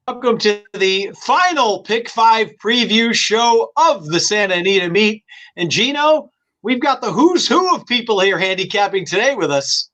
Welcome to the final Pick 5 preview show of the Santa Anita Meet. And Gino, we've got the who's who of people here handicapping today with us.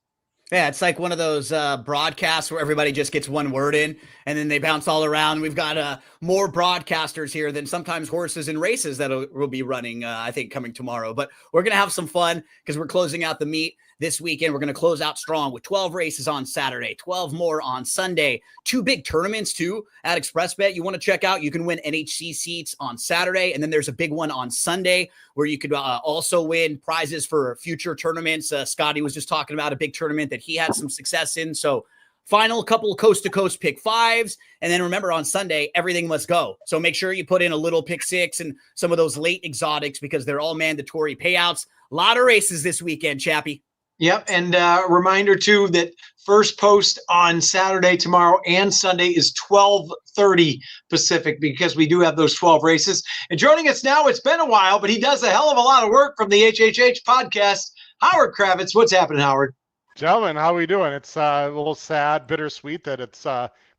Yeah, it's like one of those broadcasts where everybody just gets one word in and then they bounce all around. We've got more broadcasters here than sometimes horses and races that will be running, I think, coming tomorrow. But we're going to have some fun because we're closing out the meet this weekend. We're going to close out strong with 12 races on Saturday, 12 more on Sunday, 2 big tournaments too at ExpressBet. You want to check out, you can win NHC seats on Saturday. And then there's a big one on Sunday where you could also win prizes for future tournaments. Scotty was just talking about a big tournament that he had some success in. So final couple coast to coast pick 5s. And then remember on Sunday, everything must go. So make sure you put in a little pick 6 and some of those late exotics because they're all mandatory payouts. A lot of races this weekend, Chappie. Yep, and reminder too that first post on Saturday, tomorrow, and Sunday is 12:30 Pacific because we do have those 12 races. And joining us now, it's been a while, but he does a hell of a lot of work from the HHH podcast. Howard Kravitz, what's happening, Howard? Gentlemen, how are we doing? It's a little sad, bittersweet that it's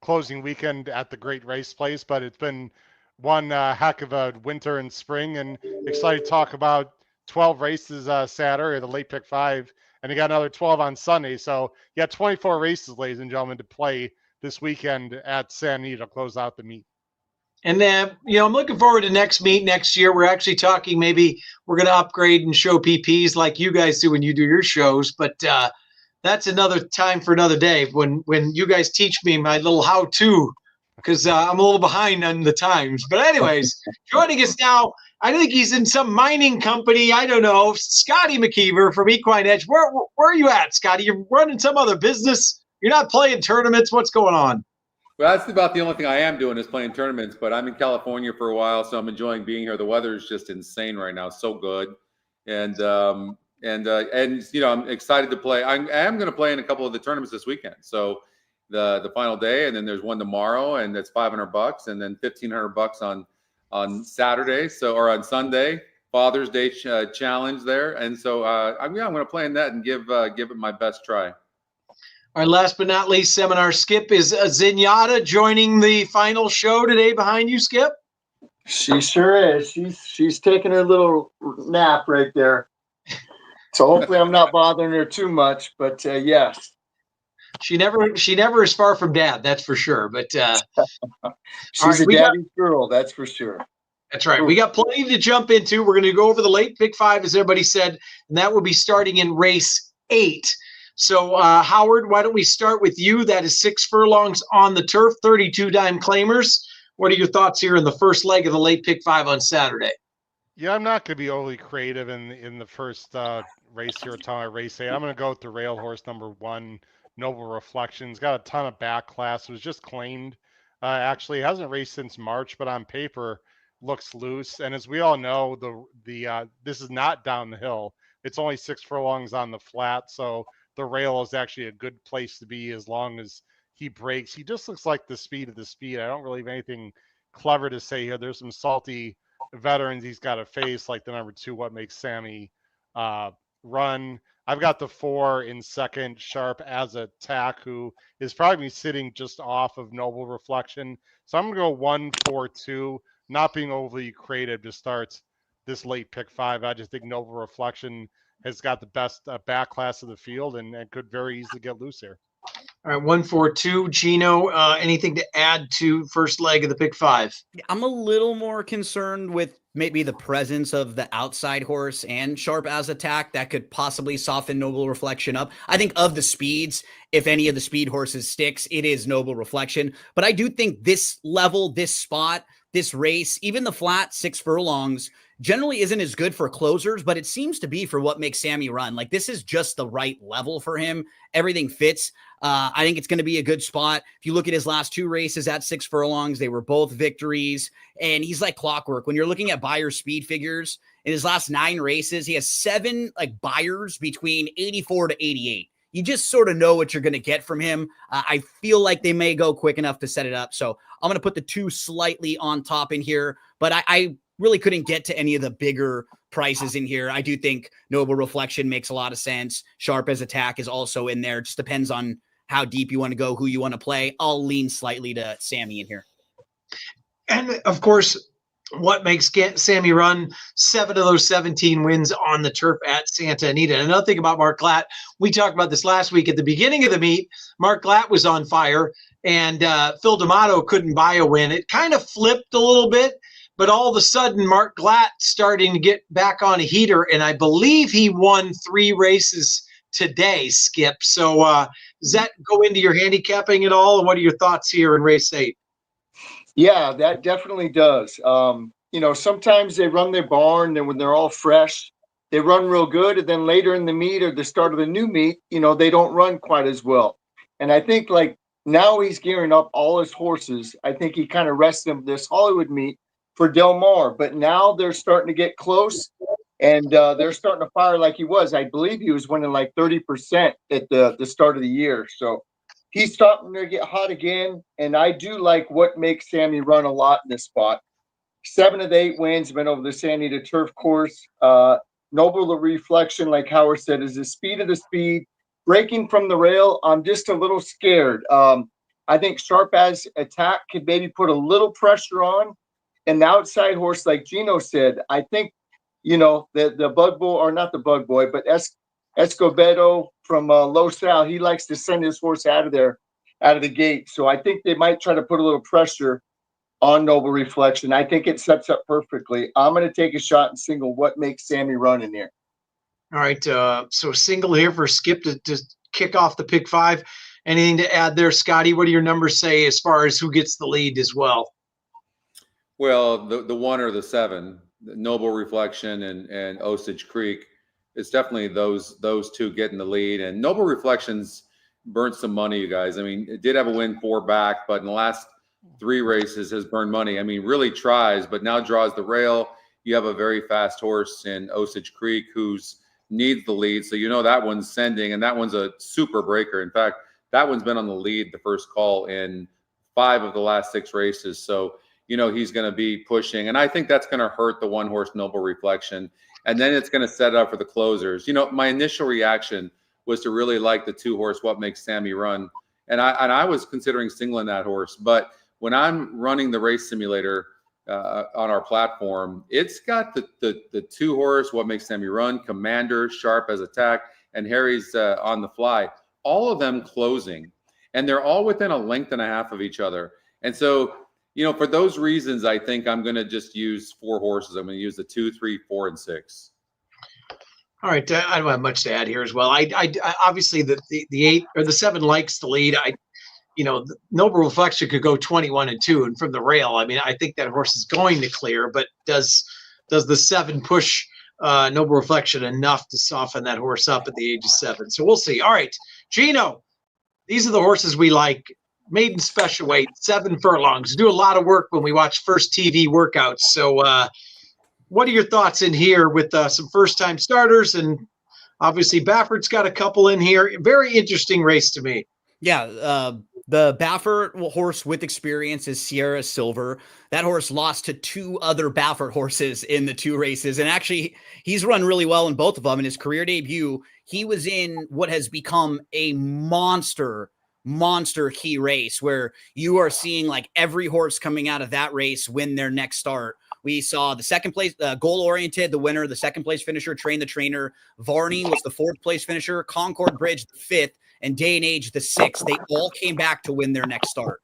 closing weekend at the Great Race Place, but it's been one heck of a winter and spring, and excited to talk about 12 races Saturday, the late pick 5. And you got another 12 on Sunday. So you got 24 races, ladies and gentlemen, to play this weekend at Santa Anita to close out the meet. And then, I'm looking forward to next meet next year. We're actually talking maybe we're going to upgrade and show PPs like you guys do when you do your shows. But that's another time for another day when you guys teach me my little how-to because I'm a little behind on the times. But anyways, joining us now, I think he's in some mining company. I don't know. Scotty McKeever from Equine Edge. Where are you at, Scotty? You're running some other business? You're not playing tournaments? What's going on? Well, that's about the only thing I am doing is playing tournaments, but I'm in California for a while, so I'm enjoying being here. The weather is just insane right now. It's so good. And I'm excited to play. I am going to play in a couple of the tournaments this weekend. So the final day, and then there's one tomorrow, and that's $500, and then $1,500 on Saturday, or on Sunday, Father's Day challenge there, and so I'm going to play in that and give it my best try. All right, last but not least, Seminar Skip is Zenyatta joining the final show today behind you, Skip. She sure is. She's taking her little nap right there. So hopefully I'm not bothering her too much, but yes. She never is far from dad, that's for sure. But she's a daddy's girl, that's for sure. That's right. We got plenty to jump into. We're going to go over the late pick 5, as everybody said, and that will be starting in race 8. So, Howard, why don't we start with you? That is 6 furlongs on the turf, 32-dime claimers. What are your thoughts here in the first leg of the late pick 5 on Saturday? Yeah, I'm not going to be overly creative in the first race here, race 8. I'm going to go with the rail horse number 1. Noble Reflections. Got a ton of back class. Was just claimed. Actually hasn't raced since March, but on paper looks loose. And as we all know, the this is not down the hill. It's only 6 furlongs on the flat, so the rail is actually a good place to be as long as he breaks. He just looks like the speed of the speed. I don't really have anything clever to say here. There's some salty veterans he's got to face, like the number 2, What Makes Sammy Run. I've got the 4 in second, Sharp as Attack, who is probably sitting just off of Noble Reflection. So I'm going to go 1, 4, 2, not being overly creative to start this late pick 5. I just think Noble Reflection has got the best back class of the field and could very easily get loose here. All right, 1, 4, 2. Gino, anything to add to first leg of the pick 5? I'm a little more concerned with maybe the presence of the outside horse and Sharp as Attack that could possibly soften Noble Reflection up. I think of the speeds, if any of the speed horses sticks, it is Noble Reflection. But I do think this level, this spot, this race, even the flat 6 furlongs generally isn't as good for closers, but it seems to be for What Makes Sammy Run. Like, this is just the right level for him. Everything fits. I think it's going to be a good spot. If you look at his last 2 races at 6 furlongs, they were both victories, and he's like clockwork. When you're looking at buyer speed figures, in his last 9 races, he has 7 buyers between 84 to 88. You just sort of know what you're going to get from him. I feel like they may go quick enough to set it up. So I'm going to put the 2 slightly on top in here, but I really couldn't get to any of the bigger prices in here. I do think Noble Reflection makes a lot of sense. Sharp as Attack is also in there. Just depends on how deep you want to go, who you want to play. I'll lean slightly to Sammy in here. And of course, what makes Sammy run 7 of those 17 wins on the turf at Santa Anita. And another thing about Mark Glatt, we talked about this last week at the beginning of the meet. Mark Glatt was on fire, and Phil D'Amato couldn't buy a win. It kind of flipped a little bit, but all of a sudden, Mark Glatt starting to get back on a heater, and I believe he won 3 races today, Skip. So does that go into your handicapping at all? And what are your thoughts here in race 8? Yeah, that definitely does. Sometimes they run their barn, and when they're all fresh, they run real good. And then later in the meet or the start of the new meet, they don't run quite as well. And I think like now he's gearing up all his horses. I think he kind of rested them this Hollywood meet for Del Mar, but now they're starting to get close, and they're starting to fire like he was. I believe he was winning like 30% at the start of the year. So he's starting to get hot again, and I do like what makes Sammy run a lot in this spot. 7 of the 8 wins have been over the Santa Anita turf course. Noble Reflection, like Howard said, is the speed of the speed. Breaking from the rail, I'm just a little scared. I think Sharp as Attack could maybe put a little pressure on. And the outside horse, like Gino said, I think, the bug boy, or not the bug boy, but Escobedo from Los Al, he likes to send his horse out of the gate. So I think they might try to put a little pressure on Noble Reflection. I think it sets up perfectly. I'm going to take a shot and single what makes Sammy run in here. All right. So single here for Skip to kick off the pick 5. Anything to add there, Scotty? What do your numbers say as far as who gets the lead as well? Well, the 1 or the 7, Noble Reflection and Osage Creek, it's definitely those 2 getting the lead. And Noble Reflections burnt some money, you guys. I mean, it did have a win 4 back, but in the last 3 races has burned money. I mean, really tries, but now draws the rail. You have a very fast horse in Osage Creek who's needs the lead. So that one's sending, and that one's a super breaker. In fact, that one's been on the lead the first call in 5 of the last 6 races. So he's going to be pushing, and I think that's going to hurt the 1 horse Noble Reflection, and then it's going to set it up for the closers. My initial reaction was to really like the 2 horse What Makes Sammy Run, and I was considering singling that horse, but when I'm running the race simulator on our platform, it's got the 2 horse What Makes Sammy Run, Commander, Sharp as Attack, and Harry's On the Fly, all of them closing, and they're all within a length and a half of each other. And so for those reasons, I think I'm going to just use 4 horses. I'm going to use the 2, 3, 4, and 6. All right. I don't have much to add here as well. I obviously the 8 or the 7 likes the lead. The Noble Reflection could go 21-2, and from the rail, I mean, I think that horse is going to clear. But does the 7 push Noble Reflection enough to soften that horse up at the age of 7? So we'll see. All right, Gino, these are the horses we like. Maiden special weight, 7 furlongs. Do a lot of work when we watch First TV workouts. So what are your thoughts in here with some first-time starters? And obviously Baffert's got a couple in here. Very interesting race to me. Yeah, the Baffert horse with experience is Sierra Silver. That horse lost to 2 other Baffert horses in the 2 races. And actually, he's run really well in both of them. In his career debut, he was in what has become a monster key race where you are seeing like every horse coming out of that race win their next start. We saw the 2nd place, Goal Oriented, the winner, the 2nd place finisher, Train the Trainer. Varney was the 4th place finisher, Concord Bridge, the 5th, and Day and Age, the 6th. They all came back to win their next start.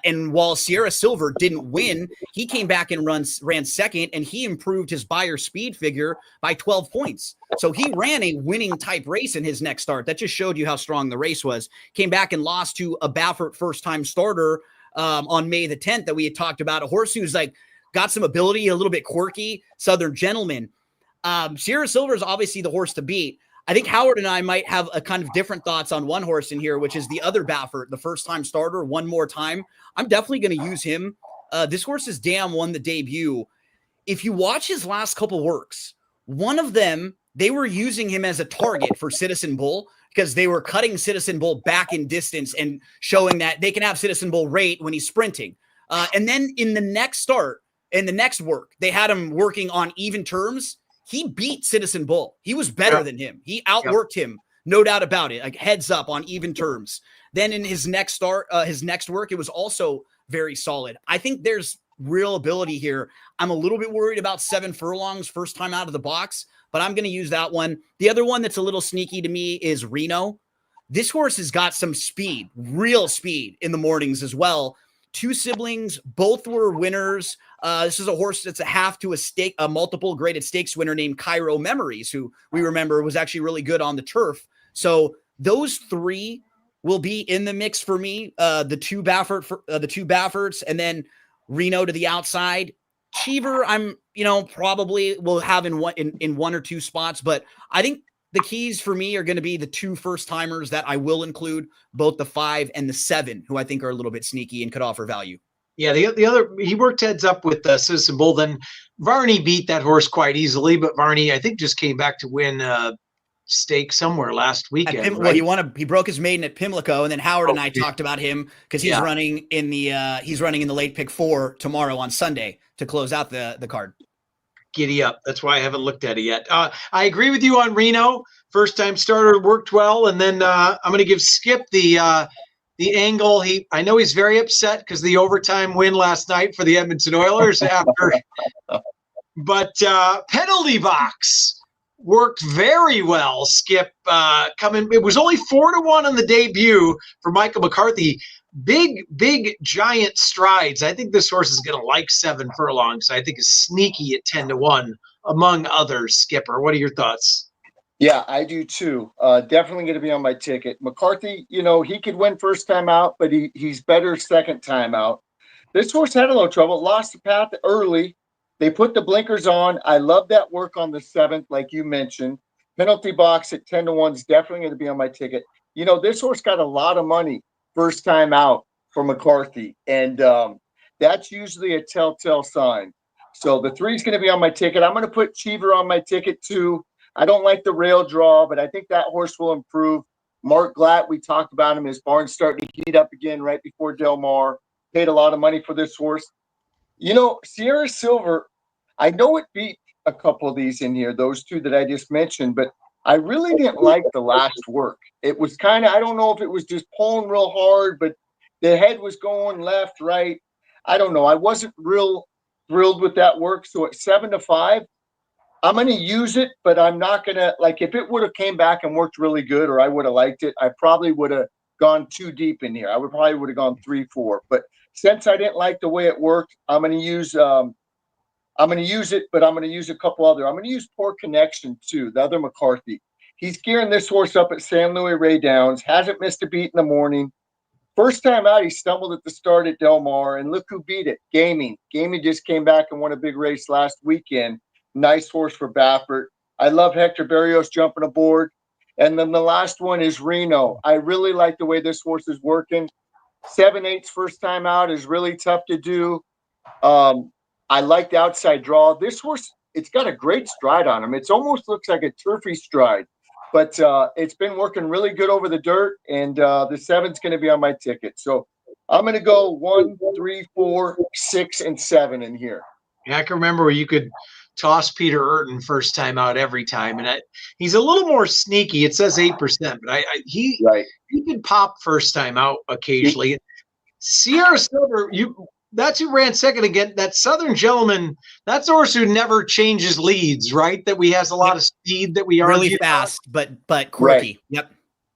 And while Sierra Silver didn't win, he came back and ran 2nd, and he improved his buyer speed figure by 12 points. So he ran a winning type race in his next start. That just showed you how strong the race was. Came back and lost to a Baffert first-time starter on May the 10th that we had talked about, a horse who's like got some ability, a little bit quirky, Southern Gentleman. Sierra Silver is obviously the horse to beat. I think Howard and I might have a kind of different thoughts on 1 horse in here, which is the other Baffert, the first-time starter, One More Time. I'm definitely going to use him. This horse's dam won the debut. If you watch his last couple works, one of them, they were using him as a target for Citizen Bull because they were cutting Citizen Bull back in distance and showing that they can have Citizen Bull rate when he's sprinting. And then in the next start, in the next work, they had him working on even terms. He beat Citizen Bull. He was better than him. He outworked him, no doubt about it. Like heads up on even terms. Then in his next start, his next work, it was also very solid. I think there's real ability here. I'm a little bit worried about 7 furlongs first time out of the box, but I'm going to use that one. The other one that's a little sneaky to me is Reno. This horse has got some speed, real speed in the mornings as well. 2 siblings, both were winners. This is a horse that's a half to a multiple graded stakes winner named Cairo Memories, who we remember was actually really good on the turf. So those 3 will be in the mix for me. The two Bafferts, and then Reno to the outside. Cheever, I'm probably will have in 1 or 2 spots, but I think the keys for me are going to be the 2 first timers that I will include, both the 5 and the 7, who I think are a little bit sneaky and could offer value. Yeah, the other, he worked heads up with Citizen Bull. Then Varney beat that horse quite easily, but Varney, I think, just came back to win stake somewhere last weekend. Well, he broke his maiden at Pimlico, and then Howard and I talked about him because he's running in the late pick 4 tomorrow on Sunday to close out the card. Giddy up. That's why I haven't looked at it yet. I agree with you on Reno. First time starter, worked well. And then I'm going to give Skip the angle. I know he's very upset because the overtime win last night for the Edmonton Oilers but penalty box worked very well. Skip it was only 4-1 on the debut for Michael McCarthy. Big giant strides. I think this horse is going to like 7 furlongs. I think is sneaky at 10-1 among others. Skipper, what are your thoughts? Yeah, I do too. Definitely going to be on my ticket. McCarthy, he could win first time out, but he's better second time out. This horse had a little trouble, lost the path early. They put the blinkers on. I love that work on the 7th, like you mentioned. Penalty box at 10-1 is definitely going to be on my ticket. This horse got a lot of money first time out for McCarthy. And that's usually a telltale sign. So the 3 is going to be on my ticket. I'm going to put Cheever on my ticket too. I don't like the rail draw, but I think that horse will improve. Mark Glatt, we talked about him. His barn's starting to heat up again right before Del Mar. Paid a lot of money for this horse. Sierra Silver, I know it beat a couple of these in here, those 2 that I just mentioned, but I really didn't like the last work. It was kind of, I don't know if it was just pulling real hard, but the head was going left, right. I don't know. I wasn't real thrilled with that work. So at 7-5, I'm going to use it, but I'm not going to, if it would have came back and worked really good, or I would have liked it, I probably would have gone too deep in here. I would have gone 3-4. But since I didn't like the way it worked, I'm going to use it, but I'm going to use a couple other. I'm going to use Poor Connection too, the other McCarthy. He's gearing this horse up at San Luis Ray Downs, hasn't missed a beat in the morning. First time out, he stumbled at the start at Del Mar, and look who beat it, Gaming. Gaming just came back and won a big race last weekend. Nice horse for Baffert. I love Hector Berrios jumping aboard. And then the last one is Reno. I really like the way this horse is working. 7/8 first time out is really tough to do. I like the outside draw. This horse, it's got a great stride on him. It almost looks like a turfy stride, but it's been working really good over the dirt, and the 7's going to be on my ticket. So I'm going to go 1, 3, 4, 6, and 7 in here. Yeah, I can remember where you could toss Peter Urton first time out every time, and he's a little more sneaky. It says 8%, but he could pop first time out occasionally. Sierra Silver, that's who ran second again. That Southern Gentleman, that's a horse who never changes leads, right? That we has a lot of speed that we are really fast, but quirky. Right. Yep.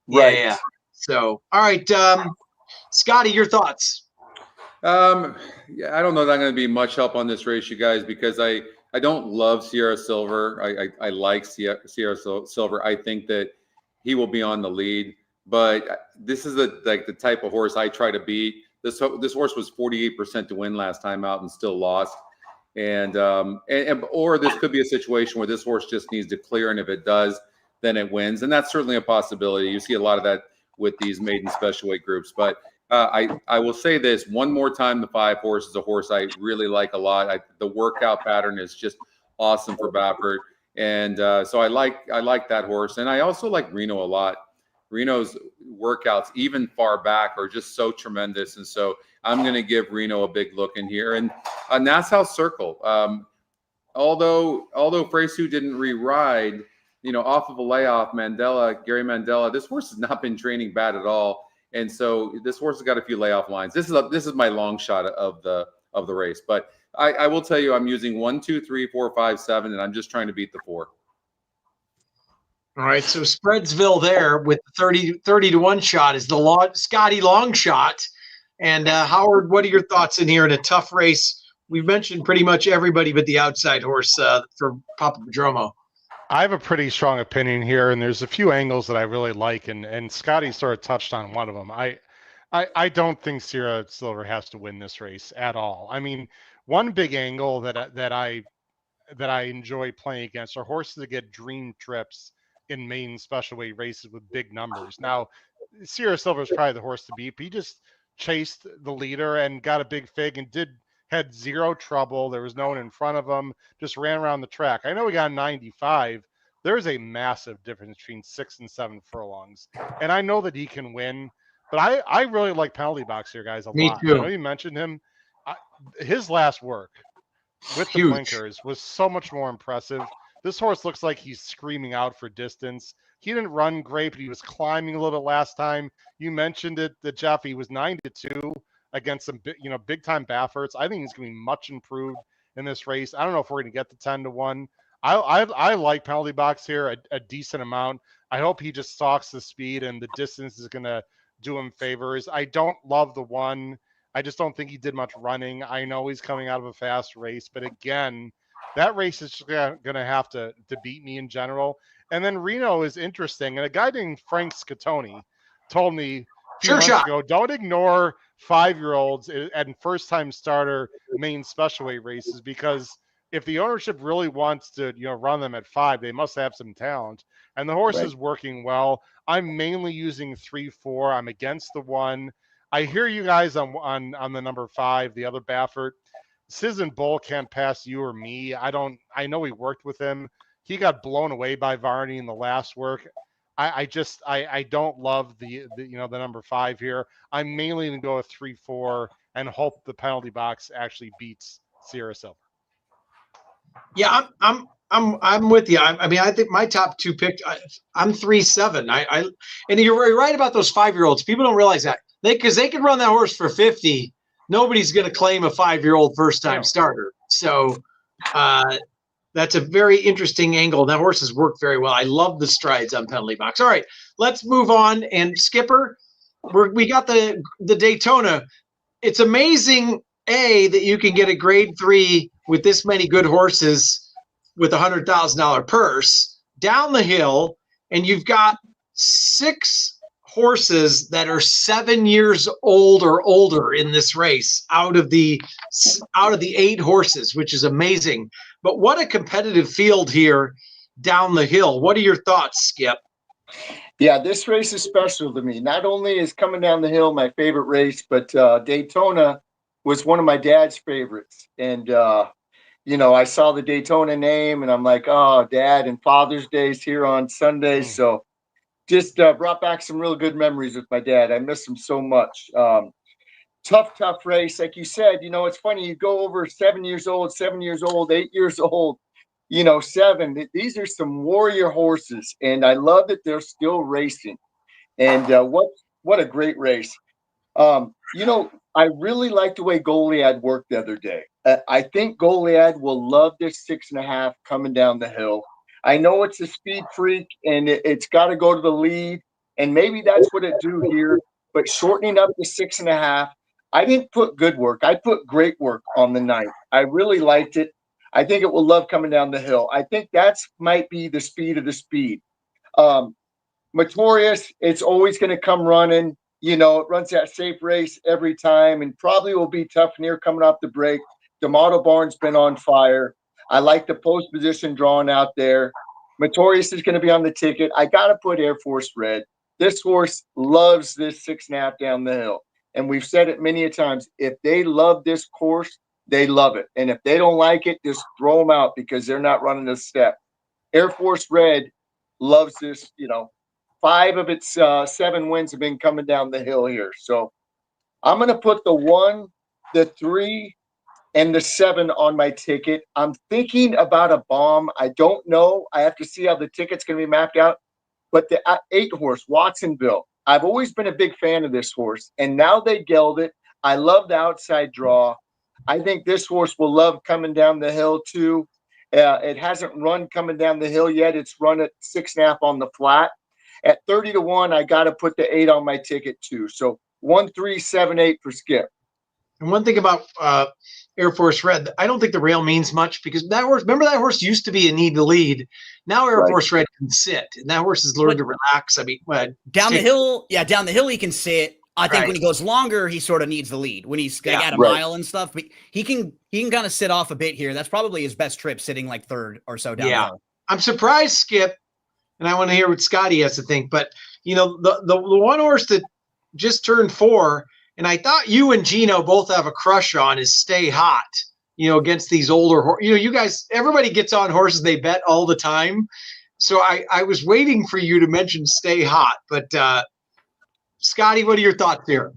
Yeah. So, all right, Scotty, your thoughts? Yeah, I don't know that I'm going to be much help on this race, you guys, because I don't love Sierra Silver. I like Sierra Silver. I think that he will be on the lead, but this is the type of horse I try to beat. This horse was 48% to win last time out and still lost. Or this could be a situation where this horse just needs to clear, and if it does, then it wins. And that's certainly a possibility. You see a lot of that with these maiden special weight groups. But I will say this one more time: the 5 horse is a horse I really like a lot. The workout pattern is just awesome for Baffert, and so I like that horse. And I also like Reno a lot. Reno's workouts, even far back, are just so tremendous. And so I'm going to give Reno a big look in here. And Nassau Circle, although Freysu didn't re-ride, off of a layoff, Gary Mandela, this horse has not been training bad at all. And so this horse has got a few layoff lines. This is my long shot of the race. But I will tell you, I'm using 1, 2, 3, 4, 5, 7, and I'm just trying to beat the 4. All right, so Spreadsville there with the 30 to 1 shot is the Scotty long shot. And Howard, what are your thoughts in here in a tough race? We've mentioned pretty much everybody but the outside horse for Papa Padromo. I have a pretty strong opinion here, and there's a few angles that I really like, and Scotty sort of touched on one of them. I don't think Sierra Silver has to win this race at all. I mean, one big angle that I enjoy playing against are horses that get dream trips in main special weight races with big numbers. Now, Sierra Silver is probably the horse to beat, but he just chased the leader and got a big fig and had zero trouble. There was no one in front of him, just ran around the track. I know he got 95. There's a massive difference between 6 and 7 furlongs. And I know that he can win, but I really like Penalty Box here, guys, a Me lot. too. I know you mentioned him. His last work with the Huge. blinkers was so much more impressive. This horse looks like he's screaming out for distance. He didn't run great, but he was climbing a little bit last time. You mentioned it, that Jeff, he was 9-2 against some big time Bafferts. I think he's going to be much improved in this race. I don't know if we're going to get to 10 to 1. I like Penalty Box here a decent amount. I hope he just stalks the speed and the distance is going to do him favors. I don't love the 1. I just don't think he did much running. I know he's coming out of a fast race, but again, that race is going to have to beat me in general. And then Reno is interesting. And a guy named Frank Scatoni told me a few months ago, don't ignore 5-year-olds and first-time starter main special weight races, because if the ownership really wants to run them at 5, they must have some talent. And the horse is working well. I'm mainly using 3-4. I'm against the 1. I hear you guys on the number 5, the other Baffert. Citizen Bull can't pass you or me. I know he worked with him. He got blown away by Varney in the last work. I don't love the number 5 here. I'm mainly going to go with 3-4 and hope the Penalty Box actually beats Sierra Silver. Yeah, I'm with you. I mean, I think my top 2 picked. I'm 3-7. And you're right about those 5-year-olds. People don't realize that because they could run that horse for 50. Nobody's going to claim a 5-year-old first-time starter. So that's a very interesting angle. That horse has worked very well. I love the strides on Penalty Box. All right, let's move on. And Skipper, we got the Daytona. It's amazing, that you can get a grade 3 with this many good horses with a $100,000 purse down the hill, and you've got 6 horses that are 7 years old or older in this race out of the 8 horses, which is amazing. But what a competitive field here down the hill. What are your thoughts, Skip? Yeah, this race is special to me. Not only is coming down the hill my favorite race, but Daytona was one of my dad's favorites. And, I saw the Daytona name and I'm like, oh, Dad, and Father's Day's here on Sunday. So just brought back some real good memories with my dad. I miss him so much. Tough race. Like you said, it's funny. You go over 7 years old, 8 years old, 7. These are some warrior horses. And I love that they're still racing. And what a great race. I really like the way Goliad worked the other day. I think Goliad will love this 6.5 coming down the hill. I know it's a speed freak and it's got to go to the lead, and maybe that's what it do here. But shortening up to 6.5, I didn't put good work. I put great work on the 9th. I really liked it. I think it will love coming down the hill. I think that's might be the speed of the speed. Notorious, it's always going to come running. It runs that safe race every time and probably will be tough near coming off the break. D'Amato Barnes been on fire. I like the post position drawn out there. Notorious is going to be on the ticket. I got to put Air Force Red. This horse loves this 6.5 down the hill. And we've said it many a times. If they love this course, they love it. And if they don't like it, just throw them out because they're not running a step. Air Force Red loves this, 5 of its 7 wins have been coming down the hill here. So I'm going to put the 1, the 3, and the 7 on my ticket. I'm thinking about a bomb. I don't know. I have to see how the ticket's going to be mapped out. But the 8 horse, Watsonville, I've always been a big fan of this horse, and now they gelled it. I love the outside draw. I think this horse will love coming down the hill too. It hasn't run coming down the hill yet. It's run at 6.5 on the flat. At 30-1, I got to put the 8 on my ticket too. So 1, 3, 7, 8 for Skip. And one thing about Air Force Red, I don't think the rail means much because that horse, remember that horse used to be a need to lead. Now Air Force Red can sit, and that horse has learned to relax. I mean, down the hill he can sit. I think when he goes longer, he sort of needs the lead. When he's got a mile and stuff, but he can kind of sit off a bit here. That's probably his best trip, sitting like third or so down the hill. I'm surprised, Skip, and I want to hear what Scotty has to think. But the one horse that just turned 4. And I thought you and Gino both have a crush on is Stay Hot, against these older horses. You guys, everybody gets on horses they bet all the time. So I was waiting for you to mention Stay Hot. But Scotty, what are your thoughts here?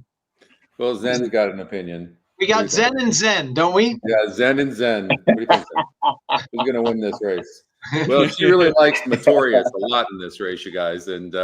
Well, Zen's got an opinion. We got Zen and Zen, don't we? Yeah, Zen and Zen. What do you think, Zen? Who's going to win this race? Well, she really likes Notorious a lot in this race, you guys. And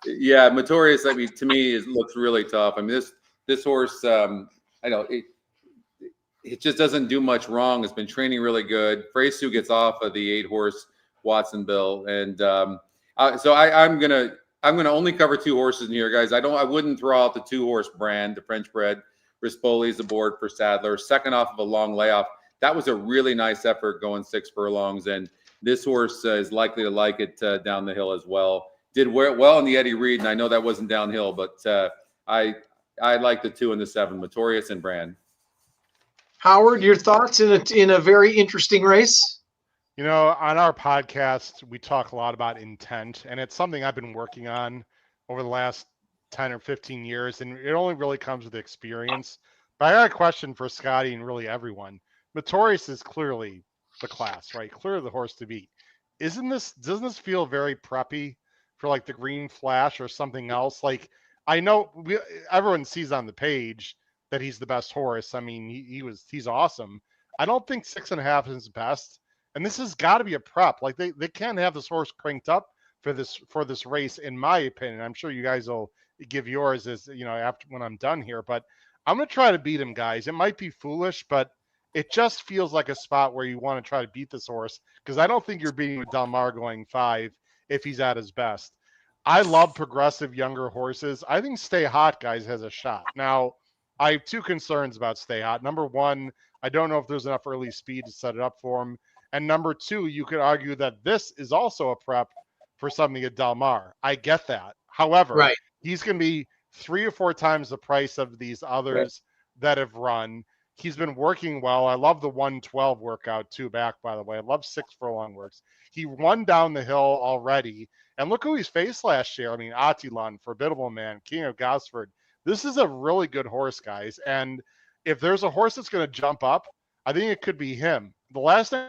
yeah, Notorious, I mean, to me, looks really tough. I mean, this horse, I know it just doesn't do much wrong. It's been training really good. Freysu gets off of the 8-horse Watsonville, and so I'm gonna only cover 2 horses in here, guys. I wouldn't throw out the 2-horse Brand, the French bred. Rispoli is aboard for Sadler, second off of a long layoff. That was a really nice effort going 6 furlongs, and this horse is likely to like it down the hill as well. Did well in the Eddie Reed, and I know that wasn't downhill, but I like the 2 and the 7, Notorious and Brand. Howard, your thoughts in a very interesting race? On our podcast, we talk a lot about intent, and it's something I've been working on over the last 10 or 15 years, and it only really comes with experience. But I got a question for Scotty and really everyone. Notorious is clearly the class, right? Clearly the horse to beat. Doesn't this feel very preppy for like the Green Flash or something else? Like, I know everyone sees on the page that he's the best horse. I mean, he's awesome. I don't think 6.5 is his best, and this has got to be a prep. Like they can't have this horse cranked up for this race, in my opinion. I'm sure you guys will give yours as after when I'm done here. But I'm gonna try to beat him, guys. It might be foolish, but it just feels like a spot where you want to try to beat this horse because I don't think you're beating with Del Mar going 5 if he's at his best. I love progressive younger horses. I think Stay Hot, guys, has a shot. Now, I have 2 concerns about Stay Hot. Number 1, I don't know if there's enough early speed to set it up for him. And number 2, you could argue that this is also a prep for something at Del Mar. I get that. However, he's going to be 3 or 4 times the price of these others that have run. He's been working well. I love the 112 workout, 2 back, by the way. I love 6 furlong works. He won down the hill already. And look who he's faced last year. I mean, Atilan, Formidable Man, King of Gosford. This is a really good horse, guys. And if there's a horse that's going to jump up, I think it could be him. The last thing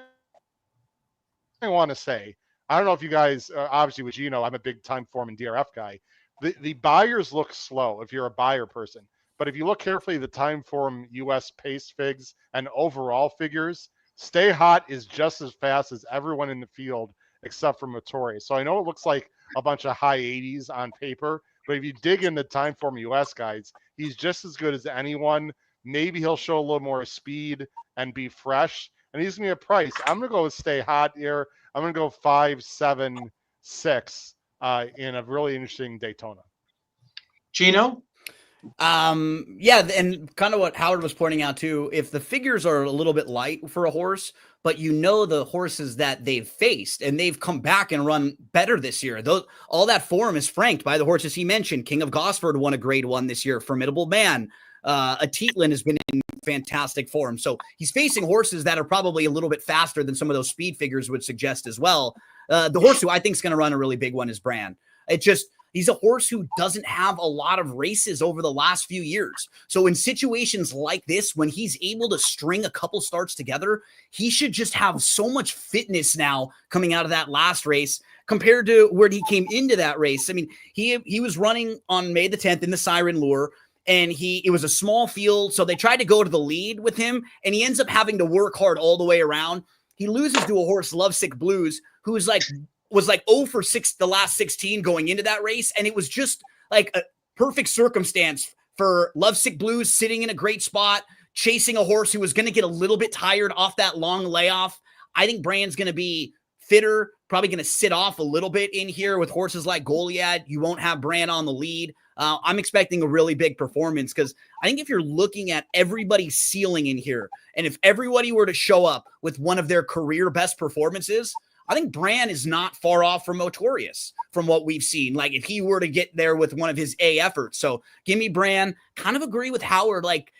I want to say, I don't know if you guys, obviously with Gino, I'm a big time form and DRF guy. The buyers look slow if you're a buyer person. But if you look carefully, the time form US pace figs and overall figures, Stay Hot is just as fast as everyone in the field except for Notorious. So I know it looks like a bunch of high 80s on paper, but if you dig into time form US guides, he's just as good as anyone. Maybe he'll show a little more speed and be fresh. And he's going to be a price. I'm going to go with Stay Hot here. I'm going to go 5, 7, 6 in a really interesting Daytona. Gino? Yeah, and kind of what Howard was pointing out too, if the figures are a little bit light for a horse, but the horses that they've faced and they've come back and run better this year. All that form is franked by the horses he mentioned. King of Gosford won a grade 1 this year. Formidable Man. Atilan has been in fantastic form. So he's facing horses that are probably a little bit faster than some of those speed figures would suggest as well. The horse who I think is going to run a really big one is Brand. He's a horse who doesn't have a lot of races over the last few years. So in situations like this, when he's able to string a couple starts together, he should just have so much fitness now coming out of that last race compared to where he came into that race. I mean, he was running on May the 10th in the Siren Lure, and it was a small field. So they tried to go to the lead with him, and he ends up having to work hard all the way around. He loses to a horse, Lovesick Blues, who was like 0 for 6 the last 16 going into that race. And it was just like a perfect circumstance for Lovesick Blues sitting in a great spot, chasing a horse who was going to get a little bit tired off that long layoff. I think Bran's going to be fitter, probably going to sit off a little bit in here with horses like Goliad. You won't have Bran on the lead. I'm expecting a really big performance because I think if you're looking at everybody's ceiling in here, and if everybody were to show up with one of their career best performances, I think Bran is not far off from Motorius from what we've seen. Like if he were to get there with one of his A efforts. So give me Bran. Kind of agree with Howard. Like,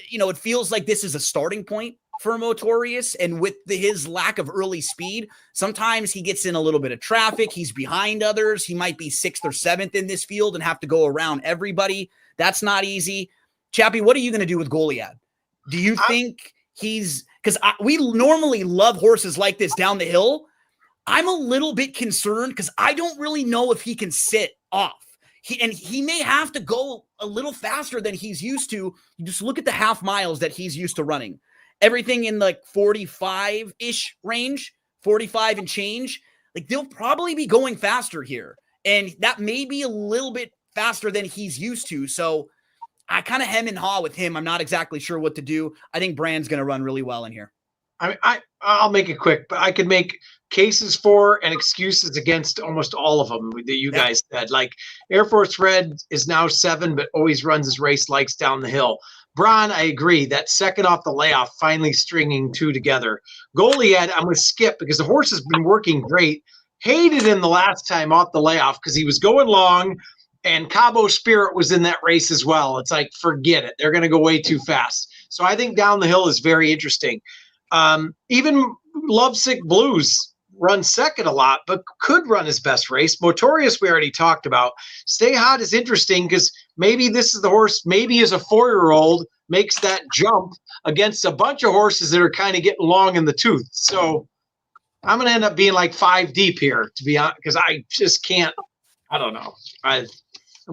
you know, it feels like this is a starting point for Motorius, and with his lack of early speed, sometimes he gets in a little bit of traffic. He's behind others. He might be 6th or 7th in this field and have to go around everybody. That's not easy. Chappie, what are you going to do with Goliad? Do you think he's – because we normally love horses like this down the hill. I'm a little bit concerned because I don't really know if he can sit off. He may have to go a little faster than he's used to. You just look at the half miles that he's used to running. Everything in like 45-ish range, 45 and change. Like they'll probably be going faster here. And that may be a little bit faster than he's used to. So I kind of hem and haw with him. I'm not exactly sure what to do. I think Bran's going to run really well in here. I'll make it quick, but I could make cases for and excuses against almost all of them that you guys said. Like Air Force Red is now 7, but always runs his race likes down the hill. Bron, I agree. That second off the layoff, finally stringing 2 together. Goliad, I'm going to skip because the horse has been working great. Hated him the last time off the layoff because he was going long, and Cabo Spirit was in that race as well. It's like, forget it. They're going to go way too fast. So I think down the hill is very interesting. Even Lovesick Blues runs second a lot, but could run his best race. Motorius, we already talked about. Stay Hot is interesting because maybe this is the horse, maybe as a 4-year-old, makes that jump against a bunch of horses that are kind of getting long in the tooth. So I'm going to end up being like 5 deep here, to be honest, because I just can't. I don't know. I'm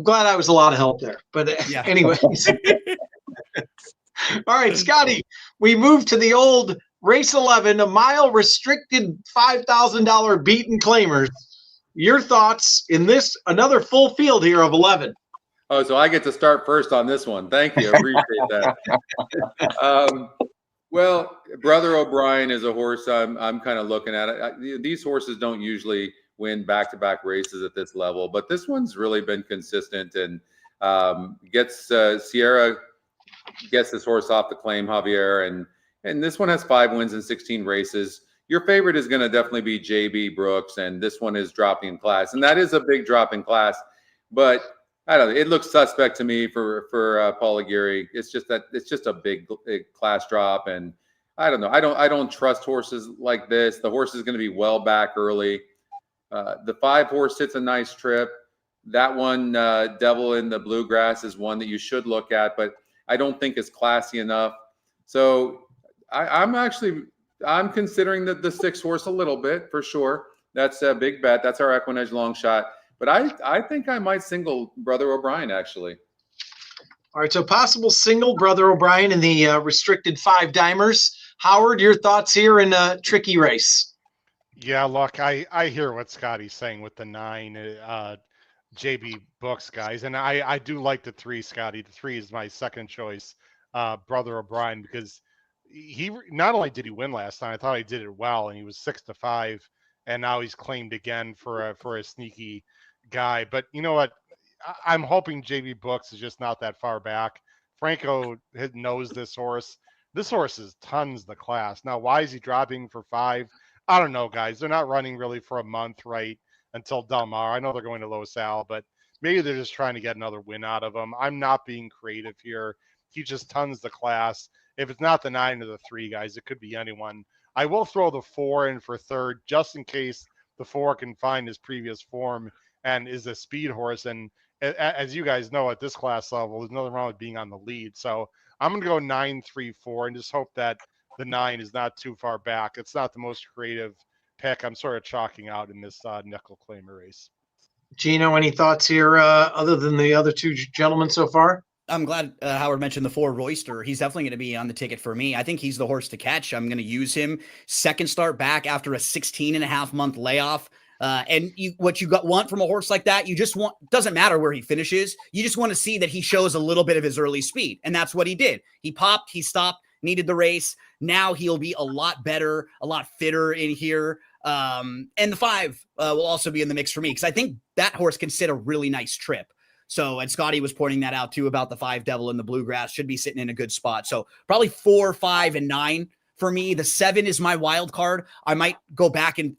glad I was a lot of help there. But anyways. All right, Scotty, we moved to the old race 11, a mile restricted $5,000 beaten claimers. Your thoughts in this, another full field here of 11. Oh, so I get to start first on this one. Thank you. I appreciate that. Well, Brother O'Brien is a horse I'm kind of looking at. These horses don't usually win back-to-back races at this level, but this one's really been consistent and Sierra gets this horse off the claim, Javier, and this one has 5 wins in 16 races. Your favorite is going to definitely be JB Brooks, and this one is dropping in class, and that is a big drop in class. But I don't know, it looks suspect to me for Paul Aguirre. It's just a big class drop, and I don't know. I don't trust horses like this. The horse is going to be well back early. The 5 horse hits a nice trip. That one, Devil in the Bluegrass, is one that you should look at, but I don't think it's classy enough. So I'm considering the 6 horse a little bit for sure. That's a big bet. That's our Equinedge long shot. But I think I might single Brother O'Brien actually. All right, so possible single Brother O'Brien in the restricted 5 dimers. Howard, your thoughts here in a tricky race? Yeah, look, I hear what Scotty's saying with the 9 JB Books guys, and I do like the 3, Scotty. The 3 is my second choice, Brother O'Brien, because he not only did he win last time, I thought he did it well, and he was 6-5, and now he's claimed again for a sneaky guy. But you know what? I'm hoping JB Books is just not that far back. Franco knows this horse. This horse is tons the class. Now, why is he dropping for 5? I don't know, guys. They're not running really for a month, right, until Del Mar. I know they're going to Los Al, but maybe they're just trying to get another win out of him. I'm not being creative here. He just tons the class. If it's not the 9 or the 3, guys, it could be anyone. I will throw the 4 in for third, just in case the 4 can find his previous form and is a speed horse. And as you guys know, at this class level, there's nothing wrong with being on the lead. So I'm going to go 9-3-4 and just hope that the 9 is not too far back. It's not the most creative pick. I'm sort of chalking out in this nickel claimer race. Gino, any thoughts here other than the other 2 gentlemen so far? I'm glad Howard mentioned the 4 Royster. He's definitely going to be on the ticket for me. I think he's the horse to catch. I'm going to use him. Second start back after a 16.5-month layoff. And what you want from a horse like that, you just want, doesn't matter where he finishes. You just want to see that he shows a little bit of his early speed. And that's what he did. He popped, he stopped, needed the race. Now he'll be a lot better, a lot fitter in here. And the 5 will also be in the mix for me, because I think that horse can sit a really nice trip. So, and Scotty was pointing that out too about the 5 Devil in the Bluegrass, should be sitting in a good spot. So probably 4, 5, and 9 for me. The 7 is my wild card. I might go back and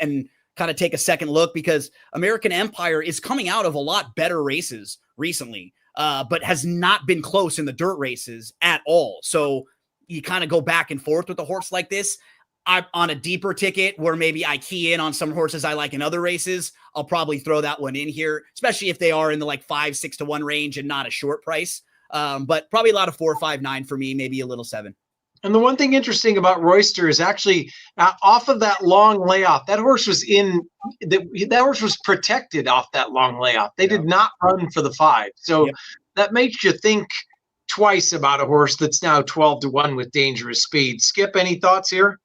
kind of take a second look, because American Empire is coming out of a lot better races recently, but has not been close in the dirt races at all. So you kind of go back and forth with a horse like this. I'm on a deeper ticket where maybe I key in on some horses I like in other races. I'll probably throw that one in here, especially if they are in the like 5, 6 to 1 range and not a short price. But probably a lot of 4, 5, 9 for me, maybe a little 7. And the one thing interesting about Royster is actually off of that long layoff, that horse was that horse was protected off that long layoff. They did not run for the 5. So that makes you think twice about a horse that's now 12 to 1 with dangerous speed. Skip, any thoughts here?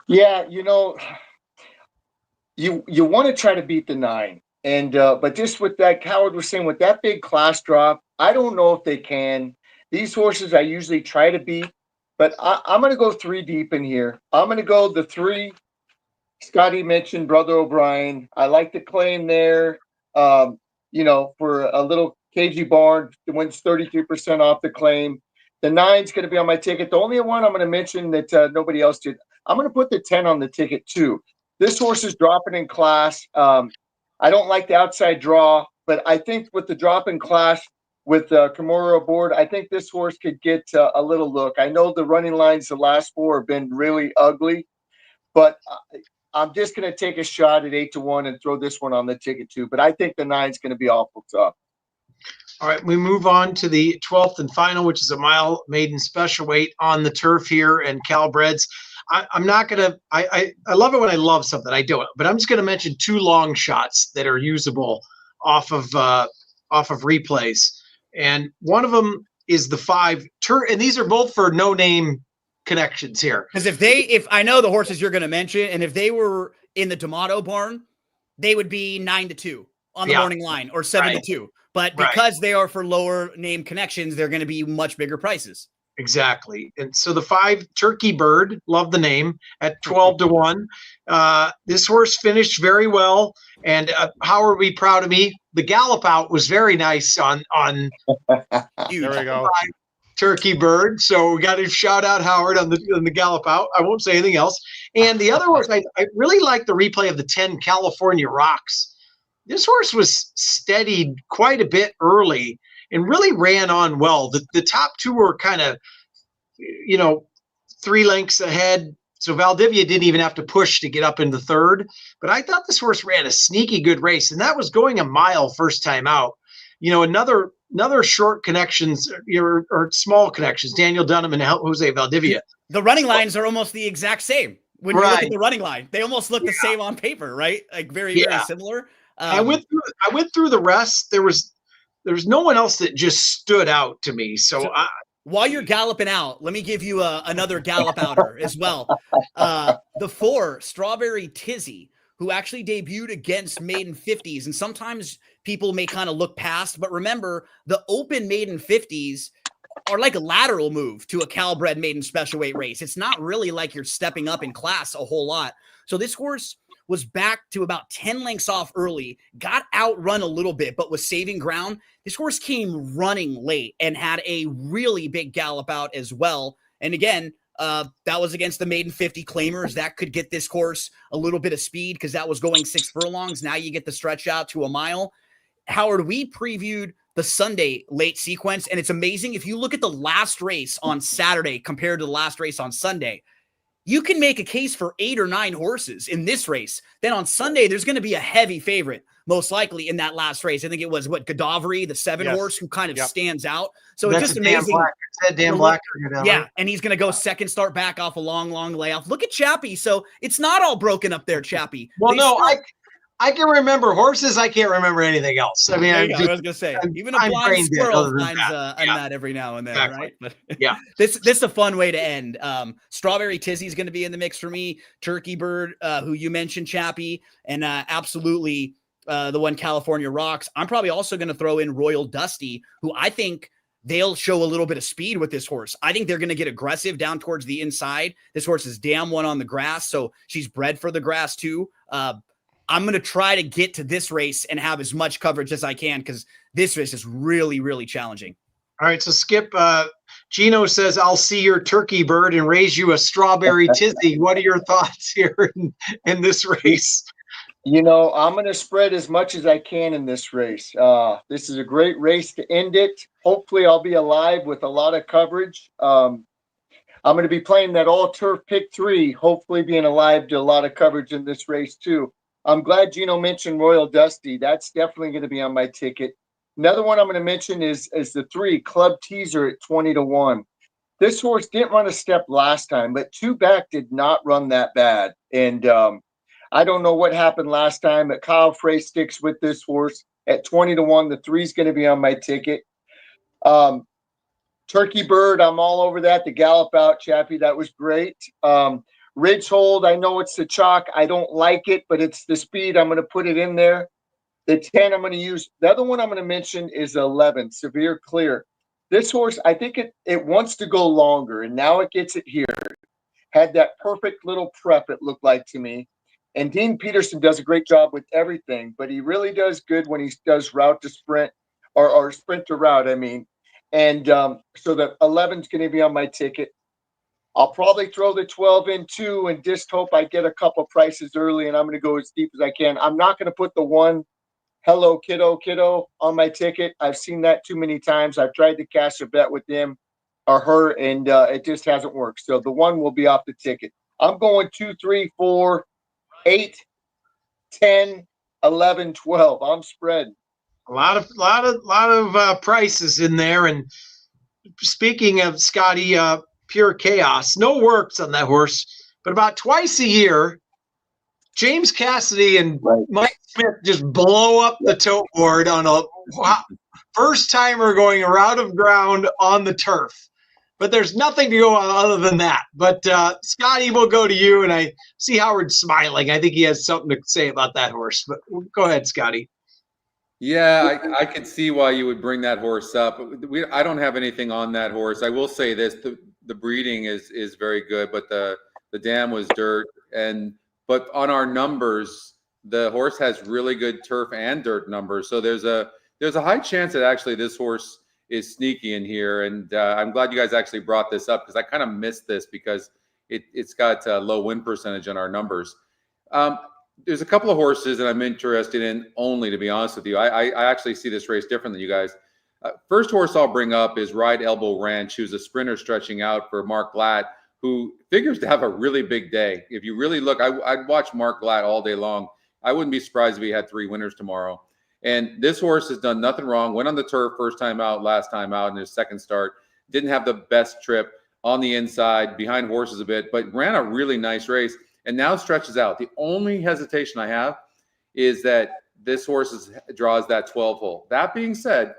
Yeah, you want to try to beat the 9. And but just with that, Howard was saying, with that big class drop, I don't know if they can. These horses I usually try to beat, but I'm going to go 3 deep in here. I'm going to go the 3 Scotty mentioned, Brother O'Brien. I like the claim there, for a little KG Barn that wins 33% off the claim. The 9's going to be on my ticket. The only one I'm going to mention that nobody else did, I'm going to put the 10 on the ticket too. This horse is dropping in class. I don't like the outside draw, but I think with the drop in class, with Kimura aboard, I think this horse could get a little look. I know the running lines the last 4 have been really ugly, but I'm just going to take a shot at 8 to 1 and throw this one on the ticket too. But I think the 9's going to be awful tough. All right, we move on to the 12th and final, which is a mile maiden special weight on the turf here, and Calbreds. I'm not going to – I love it when I love something. I do it. But I'm just going to mention 2 long shots that are usable off of replays. And one of them is the 5 and these are both for no name connections here. Because if I know the horses you're going to mention, and if they were in the D'Amato barn, they would be 9 to 2 on the morning line, or 7 to 2. But because they are for lower name connections, they're going to be much bigger prices. Exactly. And so the 5 Turkey Bird, love the name, at 12 to 1. This horse finished very well. And Howard would be proud of me. The gallop out was very nice on there we go. Turkey Bird. So we got to shout out Howard on the gallop out. I won't say anything else. And the other horse, I really like the replay of the 10 California Rocks. This horse was steadied quite a bit early and really ran on well. The top 2 were kind of, 3 lengths ahead. So Valdivia didn't even have to push to get up in the 3rd. But I thought this horse ran a sneaky good race, and that was going a mile first time out. Another short connections or small connections, Daniel Dunham and Jose Valdivia. The running lines are almost the exact same. When you look at the running line, they almost look the same on paper, right? Like very similar. I went through the rest. There was no one else that just stood out to me. So while you're galloping out, let me give you another gallop outer as well. The 4 Strawberry Tizzy, who actually debuted against maiden 50s, and sometimes people may kind of look past, but remember the open maiden 50s are like a lateral move to a Calbred maiden special weight race. It's not really like you're stepping up in class a whole lot. So this horse was back to about 10 lengths off early, got outrun a little bit, but was saving ground. This horse came running late and had a really big gallop out as well. And again, that was against the maiden 50 claimers. That could get this horse a little bit of speed because that was going 6 furlongs. Now you get the stretch out to a mile. Howard, we previewed the Sunday late sequence, and it's amazing. If you look at the last race on Saturday compared to the last race on Sunday, you can make a case for 8 or 9 horses in this race. Then on Sunday, there's going to be a heavy favorite, most likely in that last race. I think it was Godavari, the 7 horse, who kind of stands out. So it's just amazing. Dan Black. Yeah, and he's going to go second start back off a long, long layoff. Look at Chappie. So it's not all broken up there, Chappie. Well, I can remember horses. I can't remember anything else. I mean, There you go. I was gonna say, even a I'm blind brain dead squirrel other than finds that. a Yeah, nut every now and then, exactly. right? But Yeah. this is a fun way to end. Strawberry Tizzy is going to be in the mix for me. Turkey Bird, who you mentioned, Chappie, and absolutely the one California Rocks. I'm probably also going to throw in Royal Dusty, who I think they'll show a little bit of speed with this horse. I think they're going to get aggressive down towards the inside. This horse is damn one on the grass, so she's bred for the grass too. I'm going to try to get to this race and have as much coverage as I can because this race is really, really challenging. All right, so Skip, Gino says, I'll see your Turkey Bird and raise you a Strawberry Tizzy. What are your thoughts here in this race? You know, I'm going to spread as much as I can in this race. This is a great race to end it. Hopefully, I'll be alive with a lot of coverage. I'm going to be playing that all-turf pick 3, hopefully being alive to a lot of coverage in this race, too. I'm glad Gino mentioned Royal Dusty. That's definitely going to be on my ticket. Another one I'm going to mention is the 3, Club Teaser at 20-1. This horse didn't run a step last time, but 2 back did not run that bad. And I don't know what happened last time, but Kyle Frey sticks with this horse at 20-1. The 3 is going to be on my ticket. Turkey Bird, I'm all over that. The gallop out, Chappie, that was great. Ridge Hold, I know it's the chalk. I don't like it, but it's the speed. I'm going to put it in there. The 10 I'm going to use. The other one I'm going to mention is 11, Severe Clear. This horse, I think it wants to go longer, and now it gets it here. Had that perfect little prep, it looked like to me. And Dean Peterson does a great job with everything, but he really does good when he does route to sprint or sprint to route, I mean. And so the 11 is going to be on my ticket. I'll probably throw the 12 in too and just hope I get a couple prices early, and I'm going to go as deep as I can. I'm not going to put the 1 Hello Kiddo on my ticket. I've seen that too many times. I've tried to cash a bet with him or her, and it just hasn't worked. So the 1 will be off the ticket. I'm going 2, 3, 4, 8, 10, 11, 12. I'm spreading. A lot of prices in there. And speaking of Scotty, Pure Chaos, no works on that horse, but about twice a year, James Cassidy and Mike Smith just blow up the tote board on a first timer going a route of ground on the turf. But there's nothing to go on other than that. But Scotty, will go to you, and I see Howard smiling. I think he has something to say about that horse. But go ahead, Scotty. Yeah, I can see why you would bring that horse up. I don't have anything on that horse. I will say this: the breeding is very good, but the dam was dirt. But on our numbers, the horse has really good turf and dirt numbers. So there's a high chance that actually this horse is sneaky in here. And I'm glad you guys actually brought this up because I kind of missed this because it's got a low win percentage on our numbers. There's a couple of horses that I'm interested in only, to be honest with you. I actually see this race different than you guys. First horse I'll bring up is Ride Elbow Ranch, who's a sprinter stretching out for Mark Glatt, who figures to have a really big day. If you really look, I'd watch Mark Glatt all day long. I wouldn't be surprised if he had 3 winners tomorrow. And this horse has done nothing wrong. Went on the turf first time out, last time out in his second start. Didn't have the best trip on the inside, behind horses a bit, but ran a really nice race and now stretches out. The only hesitation I have is that this horse draws that 12 hole. That being said,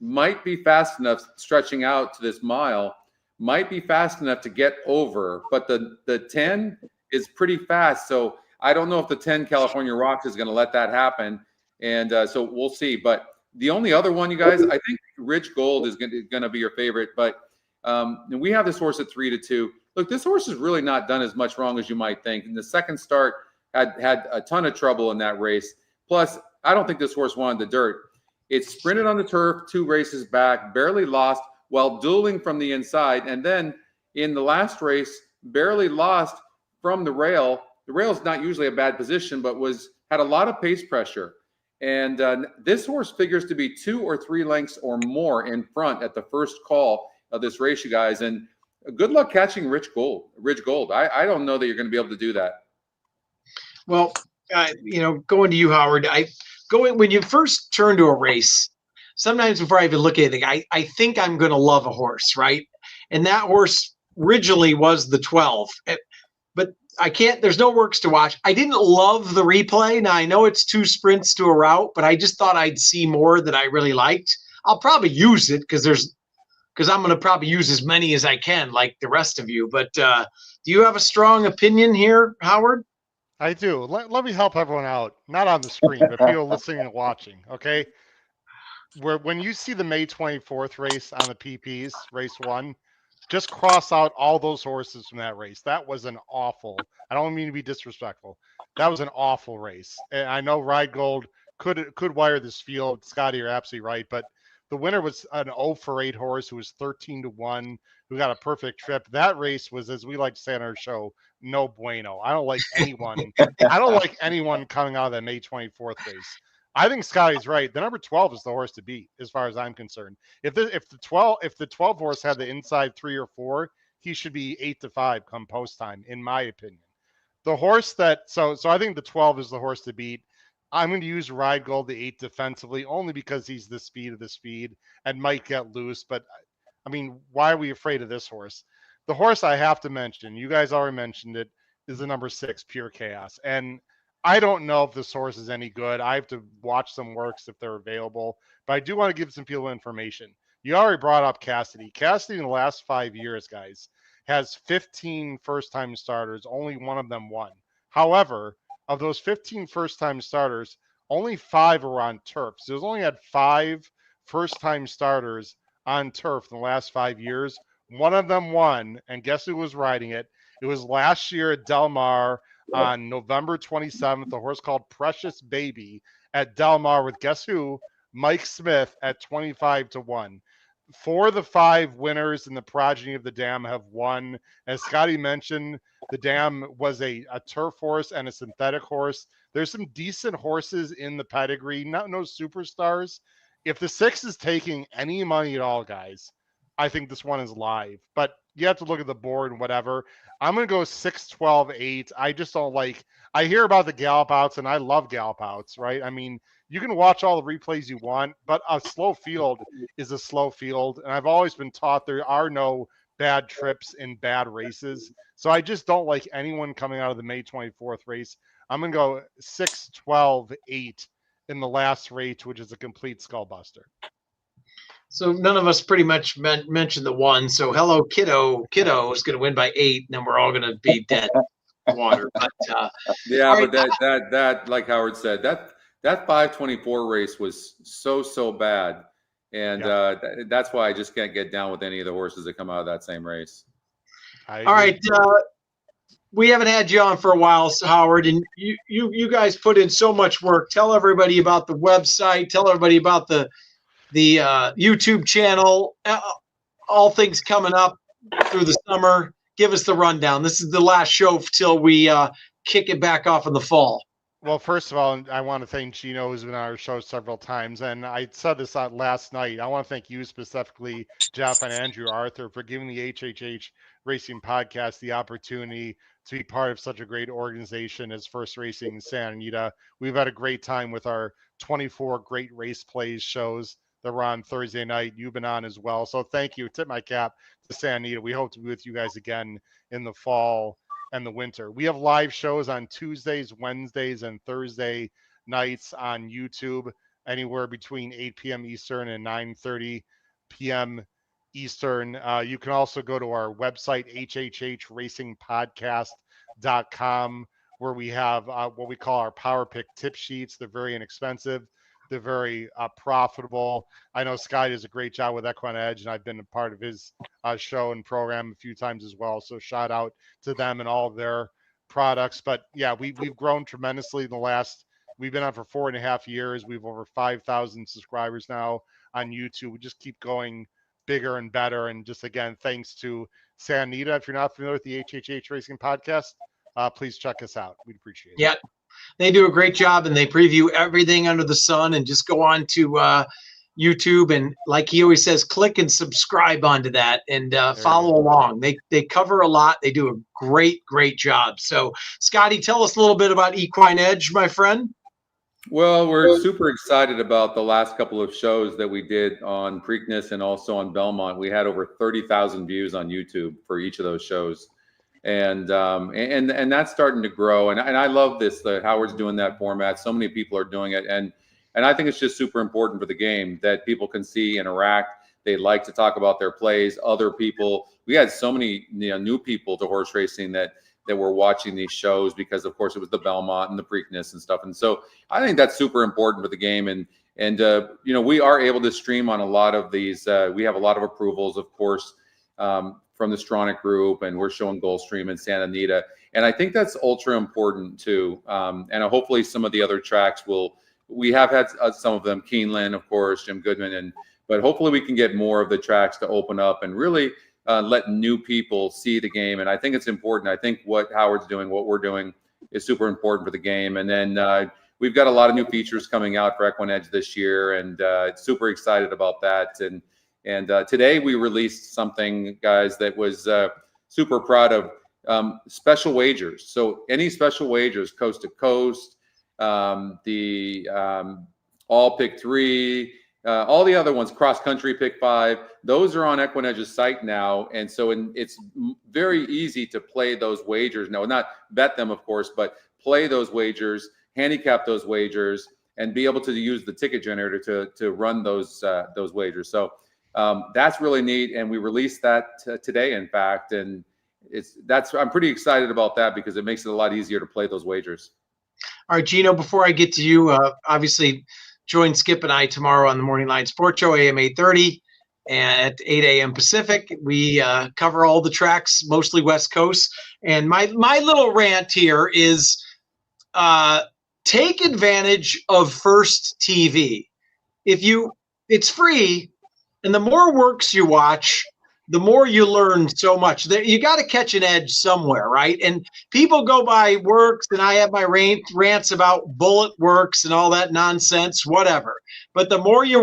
might be fast enough stretching out to this mile, might be fast enough to get over, but the 10 is pretty fast. So I don't know if the 10 California Rocks is going to let that happen. And so we'll see. But the only other one, you guys, I think Rich Gold is going to be your favorite. But we have this horse at 3-2. Look, this horse has really not done as much wrong as you might think. In the second start, had a ton of trouble in that race. Plus, I don't think this horse wanted the dirt. It sprinted on the turf 2 races back, barely lost while dueling from the inside. And then in the last race, barely lost from the rail. The rail is not usually a bad position, but had a lot of pace pressure. And this horse figures to be 2 or 3 lengths or more in front at the first call of this race, you guys. And good luck catching Rich Gold. I don't know that you're going to be able to do that. Well, going to you, Howard, when you first turn to a race, sometimes before I even look at anything, I think I'm going to love a horse, right? And that horse originally was the 12. But I can't. There's no works to watch. I didn't love the replay. Now I know it's 2 sprints to a route, but I just thought I'd see more that I really liked. I'll probably use it because I'm going to probably use as many as I can, like the rest of you. But do you have a strong opinion here, Howard? I do. Let me help everyone out. Not on the screen, but people listening and watching. Okay. When you see the May 24th race on the PPs, race 1, just cross out all those horses from that race. That was an awful. I don't mean to be disrespectful. That was an awful race. And I know Ride Gold could wire this field. Scotty, you're absolutely right. But the winner was an 0-for-8 horse who was 13-1, who got a perfect trip. That race was, as we like to say on our show, no bueno. I don't like anyone. I don't like anyone coming out of that May 24th race. I think Scotty's right. The number 12 is the horse to beat, as far as I'm concerned. If the 12 horse had the inside 3 or 4, he should be 8-5 come post time, in my opinion. The horse that so I think the 12 is the horse to beat. I'm going to use Ride Gold the 8 defensively, only because he's the speed of the speed and might get loose. But I mean, why are we afraid of this horse? The horse I have to mention, you guys already mentioned it, is the number 6, Pure Chaos. And I don't know if this horse is any good. I have to watch some works if they're available, but I do want to give some people information. You already brought up Cassidy. Cassidy in the last 5 years, guys, has 15 first-time starters. Only one of them won. However, of those 15 first-time starters, only 5 were on turf. So he's only had 5 first-time starters on turf in the last 5 years. One of them won, and guess who was riding it? It was last year at Del Mar on November 27th, a horse called Precious Baby at Del Mar with guess who? Mike Smith at 25-1. 4 of the 5 winners in the progeny of the Dam have won. As Scotty mentioned, the Dam was a turf horse and a synthetic horse. There's some decent horses in the pedigree, no superstars. If the 6 is taking any money at all, guys, I think this one is live. But you have to look at the board and whatever. I'm going to go 6, 12, 8. I just don't like – I hear about the gallop outs, and I love gallop outs, right? I mean, you can watch all the replays you want, but a slow field is a slow field. And I've always been taught there are no bad trips in bad races. So I just don't like anyone coming out of the May 24th race. I'm going to go 6, 12, 8 in the last race, which is a complete skullbuster. So none of us pretty much mentioned the 1. So Hello Kiddo is going to win by 8, and then we're all going to be dead in water. But yeah, right. but that like Howard said, that 524 race was so bad, and that's why I just can't get down with any of the horses that come out of that same race. All right, we haven't had you on for a while, Howard, and you guys put in so much work. Tell everybody about the website. Tell everybody about the YouTube channel, all things coming up through the summer. Give us the rundown. This is the last show till we kick it back off in the fall. Well, first of all, I want to thank Gino, who's been on our show several times. And I said this last night. I want to thank you specifically, Jeff and Andrew Arthur, for giving the HHH Racing Podcast the opportunity to be part of such a great organization as First Racing in Santa Anita. We've had a great time with our 24 great race plays shows that were on Thursday night. You've been on as well. So thank you. Tip my cap to Santa Anita. We hope to be with you guys again in the fall and the winter. We have live shows on Tuesdays, Wednesdays, and Thursday nights on YouTube, anywhere between 8 p.m. Eastern and 9:30 p.m. Eastern. You can also go to our website, hhhracingpodcast.com, where we have what we call our Power Pick tip sheets. They're very inexpensive. They're very profitable. I know Scott does a great job with Equine Edge, and I've been a part of his show and program a few times as well. So shout out to them and all of their products. But yeah, we've grown tremendously in the last. We've been on for 4.5 years. We've over 5,000 subscribers now on YouTube. We just keep going bigger and better. And just again, thanks to Santa Anita. If you're not familiar with the HHH Racing Podcast, please check us out. We'd appreciate it. Yeah. They do a great job, and they preview everything under the sun. And just go on to YouTube, and like he always says, click and subscribe onto that, and follow along. They cover a lot. They do a great job. So, Scotty, tell us a little bit about Equine Edge, my friend. Well, we're super excited about the last couple of shows that we did on Preakness and also on Belmont. We had over 30,000 views on YouTube for each of those shows. And that's starting to grow. And I love this, that Howard's doing that format. So many people are doing it. And I think it's just super important for the game that people can see, interact. They like to talk about their plays. Other people, we had so many new people to horse racing that were watching these shows because, of course, it was the Belmont and the Preakness and stuff. And so I think that's super important for the game. And we are able to stream on a lot of these. We have a lot of approvals, of course, from the Stronach Group, and we're showing Gulfstream and Santa Anita. And I think that's ultra important too. And hopefully some of the other tracks we have had some of them, Keeneland, of course, Jim Goodman, but hopefully we can get more of the tracks to open up and really let new people see the game. And I think it's important. I think what Howard's doing, what we're doing is super important for the game. And then we've got a lot of new features coming out for Equine Edge this year, and super excited about that. And today we released something, guys, that was super proud of, special wagers. So any special wagers, coast to coast, the all pick 3, all the other ones, cross country pick 5, those are on Equine Edge's site now. And so it's very easy to play those wagers. No, not bet them, of course, but play those wagers, handicap those wagers, and be able to use the ticket generator to run those wagers. So that's really neat. And we released that today, in fact, and I'm pretty excited about that because it makes it a lot easier to play those wagers. All right, Gino, before I get to you, obviously join Skip and I tomorrow on the Morning Line Sports Show, AM 830 at 8 a.m. Pacific. We cover all the tracks, mostly West Coast. And my little rant here is take advantage of First TV. It's free, and the more works you watch, the more you learn so much. You got to catch an edge somewhere, right? And people go by works, and I have my rants about bullet works and all that nonsense, whatever. But the more you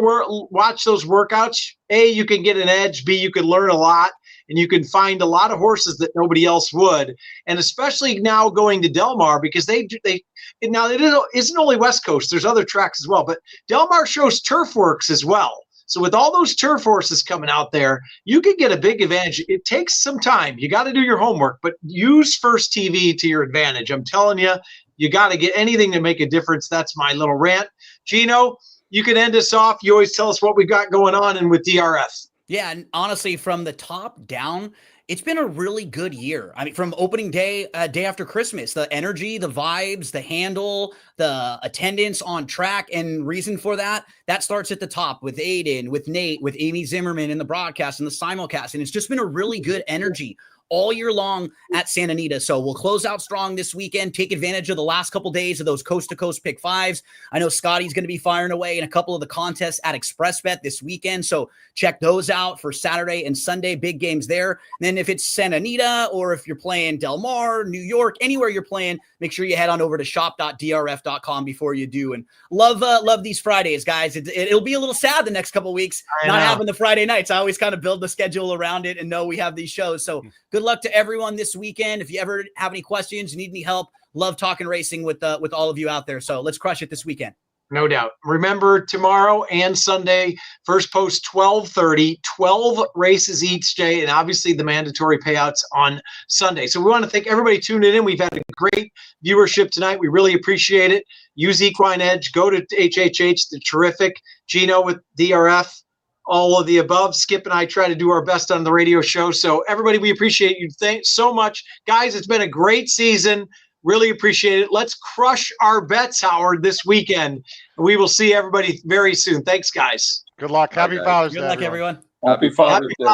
watch those workouts, A, you can get an edge, B, you can learn a lot, and you can find a lot of horses that nobody else would. And especially now going to Del Mar, because now it isn't only West Coast, there's other tracks as well, but Del Mar shows turf works as well. So with all those turf horses coming out there, you can get a big advantage. It takes some time. You got to do your homework, but use First TV to your advantage. I'm telling you, you got to get anything to make a difference. That's my little rant. Gino, you can end us off. You always tell us what we got going on and with DRF. Yeah, and honestly, from the top down, it's been a really good year. I mean, from opening day, day after Christmas, the energy, the vibes, the handle, the attendance on track, and reason for that starts at the top with Aiden, with Nate, with Amy Zimmerman in the broadcast and the simulcast. And it's just been a really good energy all year long at Santa Anita. So we'll close out strong this weekend. Take advantage of the last couple days of those coast-to-coast pick 5s. I know Scotty's going to be firing away in a couple of the contests at ExpressBet this weekend. So check those out for Saturday and Sunday. Big games there. And then if it's Santa Anita or if you're playing Del Mar, New York, anywhere you're playing, make sure you head on over to shop.drf.com before you do. And love these Fridays, guys. It'll be a little sad the next couple of weeks not having the Friday nights. I always kind of build the schedule around it and know we have these shows. So good luck to everyone this weekend. If you ever have any questions, need any help, love talking racing with all of you out there. So let's crush it this weekend. No doubt. Remember, tomorrow and Sunday, first post 12:30, 12 races each day, and obviously the mandatory payouts on Sunday. So we want to thank everybody tuning in. We've had a great viewership tonight. We really appreciate it. Use Equine Edge. Go to HHH. They're terrific. Gino with DRF. All of the above. Skip and I try to do our best on the radio show. So everybody, we appreciate you. Thanks so much. Guys, it's been a great season. Really appreciate it. Let's crush our bets, Howard, this weekend. We will see everybody very soon. Thanks, guys. Good luck. Happy Father's Day. Good luck, everyone. Happy Father's Day.